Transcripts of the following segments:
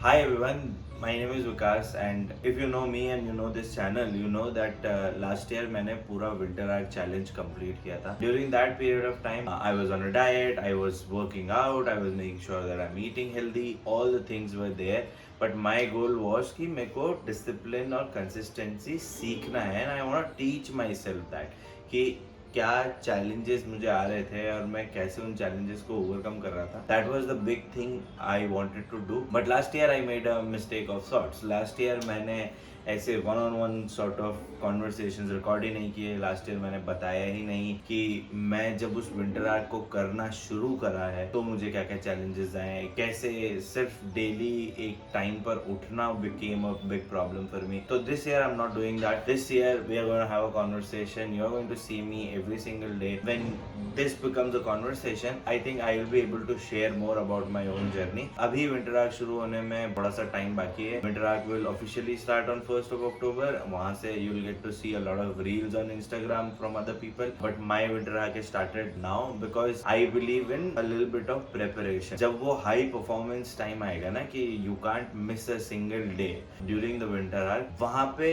Hi everyone, my name is Vikas and if you know me and you know this channel, you know that last year मैंने पूरा winter art challenge complete किया था. During that period of time, I was on a diet, I was working out, I was making sure that I'm eating healthy, all the things were there. But my goal was कि मेरे को discipline और consistency सीखना है and I want to teach myself that कि क्या challenges मुझे आ रहे थे और मैं कैसे उन चैलेंजेस को ओवरकम कर रहा था. That was the big thing I wanted to do. But last year I made a mistake of sorts. Last year मैंने ऐसे one on one sort of conversations record ही नहीं किए. लास्ट ईयर मैंने बताया ही नहीं कि मैं जब उस विंटर आर्ट को करना शुरू करा है तो मुझे क्या क्या चैलेंजेस आए, कैसे सिर्फ डेली एक टाइम पर उठना became a big problem for me. तो this year I am not doing that. This year we are going to have a conversation. You are going to see me every single day. When this becomes a conversation, I think I will be able to share more about my own journey. अभी winter arc शुरू होने में थोड़ा सा time बाकी है. Winter arc will officially start on 1st of October. वहाँ से you will get to see a lot of reels on Instagram from other people. But my winter arc has started now because I believe in a little bit of preparation. जब वो high performance time आएगा ना कि you can't miss a single day during the winter arc, वहाँ पे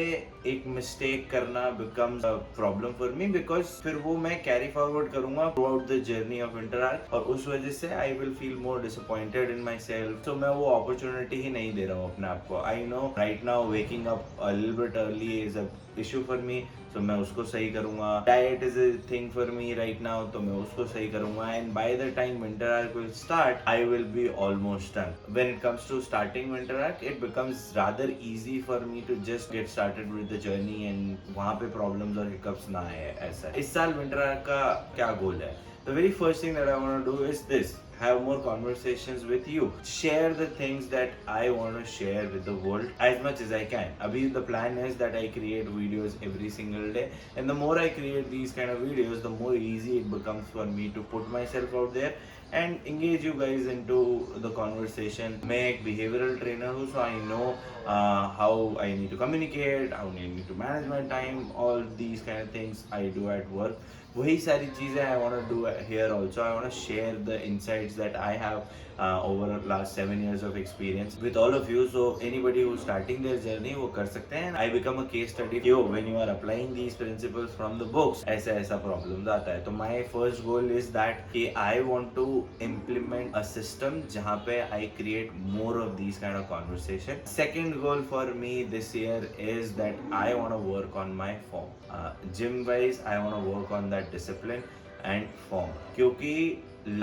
एक mistake करना becomes a problem for me because फिर वो मैं कैरी फॉरवर्ड करूंगा through out the journey of winter arc और उस वजह से I will feel more disappointed in my self. तो मैं वो अपॉर्चुनिटी ही नहीं दे रहा हूँ अपने आप को. I know right now waking up a little bit early is a issue for me, तो मैं उसको सही करूंगा. Diet is a thing for me right now, तो मैं उसको सही करूंगा. And by the time winter arc will start I will be almost done. When it comes to starting winter arc it becomes rather easy for me to just get started with the journey and वहां पे problems और hiccups ना आए. ऐसा इस साल winter arc का क्या गोल है? The very first thing that I want to do is this: have more conversations with you, share the things that I want to share with the world as much as I can. Abhi the plan is that I create videos every single day, and the more I create these kind of videos, the more easy it becomes for me to put myself out there and engage you guys into the conversation. मैं एक behavioral trainer हूँ, so I know how I need to communicate, how I need to manage my time, all these kind of things I do at work. वही सारी चीज़ें I want to do here also. I want to share the insights that I have over last 7 years of experience with all of you. So anybody who's starting their journey वो कर सकते हैं. I become a case study. Yo, when you are applying these principles from the books, ऐसा ऐसा problems आता है. तो my first goal is that कि I want to implement a system जहाँ पे I create more of these kind of conversation. Second goal for me this year is that I want to work on my form. Gym wise I want to work on that discipline and form. क्योंकि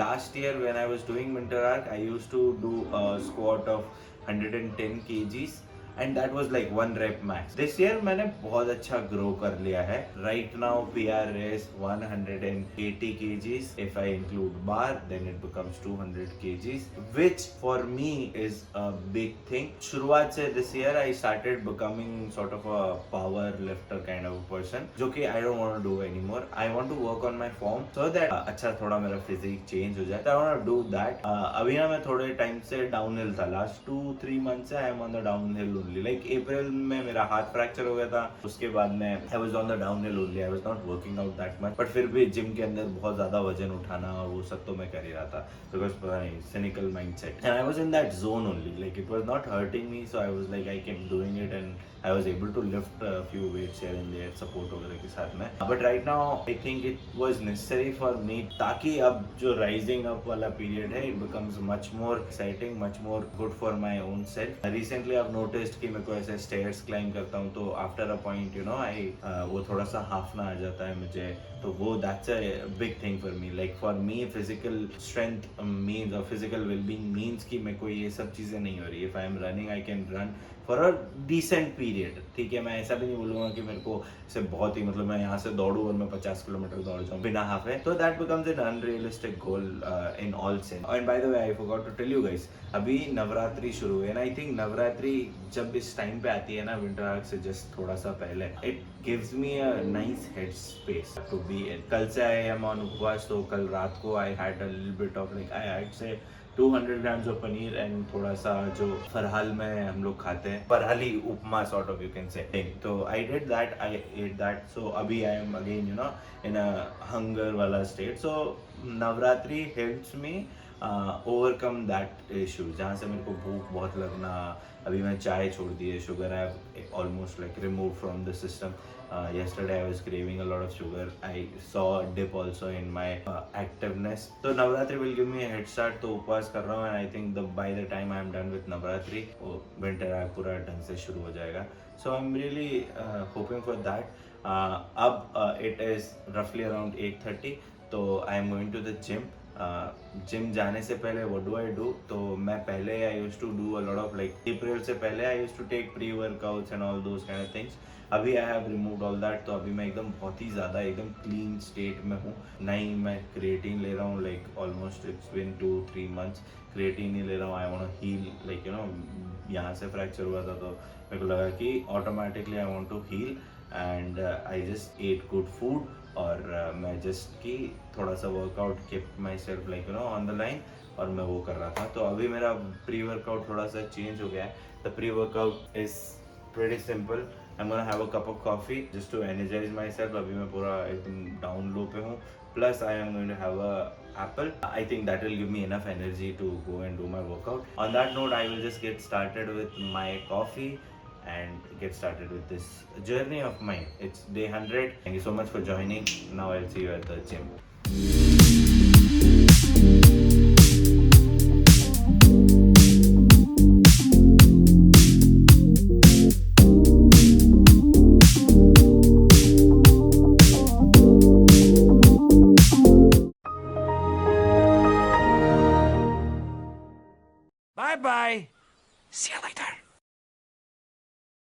last year when I was doing winter arc I used to do a squat of 110 kgs and that was like one rep max. This year मैंने बहुत अच्छा grow कर लिया है. Right now PR is 180 kgs. If I include bar then it becomes 200 kgs, which for me is a big thing. शुरुआत से this year I started becoming sort of a power lifter kind of a person, जो कि I don't want to do anymore. I want to work on my form so that अच्छा थोड़ा मेरा physique change हो जाए. I want to do that. अभी ना मैं थोड़े टाइम से downhill था. Last 2-3 months से I am on the downhill only. Like April में मेरा हाथ फ्रैक्चर हो गया था, उसके बाद में I was on the downhill only. I was not working out that much. But फिर भी जिम के अंदर बहुत ज़्यादा वजन उठाना और वो सब तो मैं कर ही रहा था because पता नहीं cynical mindset. And I was in that zone only. Like it was not hurting me, so I was like I kept doing it and I was able to lift a few weights here and there support वगैरह के साथ में. But right now I think it was necessary for me ताकि अब जो rising up वाला period है it becomes much more exciting, much more good for my own self. Recently I've noticed कि मैं को ऐसे stairs climb करता हूँ तो after a point you know I वो थोड़ा सा हाफना आ जाता है मुझे. तो वो that's a big thing for me. Like for me physical strength means or physical well-being means कि मेरे को ये सब चीज़ें नहीं हो रही. If I am running I can run for a decent period. ठीक है, मैं ऐसा भी नहीं बोलूँगा कि मेरे को इसे बहुत ही मतलब मैं यहाँ से दौड़ूँ और मैं 50 किलोमीटर दौड़ जाऊँ बिना हाफे. तो that becomes an unrealistic goal in all sense. And by the way I forgot to tell you guys, अभी नवरात्रि शुरू हुई है ना. आई थिंक नवरात्रि जब इस टाइम पे आती है ना विंटर आर्क से जस्ट थोड़ा सा पहले, it gives me a nice head space to be in. कल से आई एम ऑन उपवास, तो कल रात को I had a little bit of like I had से 200 grams of पनीर एंड थोड़ा सा जो फरहाल में हम लोग खाते हैं, फरहाली upma sort of you can say. तो I did that, I ate that. So अभी I am again you know in a hunger वाला state. So Navratri helps me overcome that issue, जहाँ से मेरे को भूख बहुत लगना। अभी मैं चाय छोड़ दी है, sugar I almost like remove from the system. Yesterday I was craving a lot of sugar. I saw a dip also in my activeness. So Navratri will give me a head start. तो उपवास कर रहा हूँ and I think by the time I am done with Navratri, winter पूरा ढंग से शुरू हो जाएगा. So I'm really hoping for that. अब it is roughly around 8:30. तो I am going to the gym. Gym जाने से पहले what do I do? तो मैं पहले I used to do a lot of like अप्रैल से पहले I used to take pre-workouts and all those kind of things. अभी I have removed all that. तो अभी मैं एकदम बहुत ही ज़्यादा एकदम क्लीन स्टेट में हूँ। नहीं मैं क्रिएटिन ले रहा हूँ, like almost it's been 2-3 months creatine ही ले रहा हूँ। I want to heal, like you know यहाँ से फ्रैक्चर हुआ था तो मेरे को लगा कि automatically I want to heal and I just ate good food. और मैं जस्ट कि थोड़ा सा workout keep myself like you know on the line, और मैं वो कर रहा था। तो अभी मेरा प्री वर्कआउट थोड़ा सा चेंज हो गया है। The pre workout is pretty simple. I'm gonna have a cup of coffee just to energize myself. अभी मैं पूरा एकदम down low पे हूँ. Plus I am going to have a apple. I think that will give me enough energy to go and do my workout. On that note, I will just get started with my coffee and get started with this journey of mine. It's day 100. Thank you so much for joining. Now I'll see you at the gym.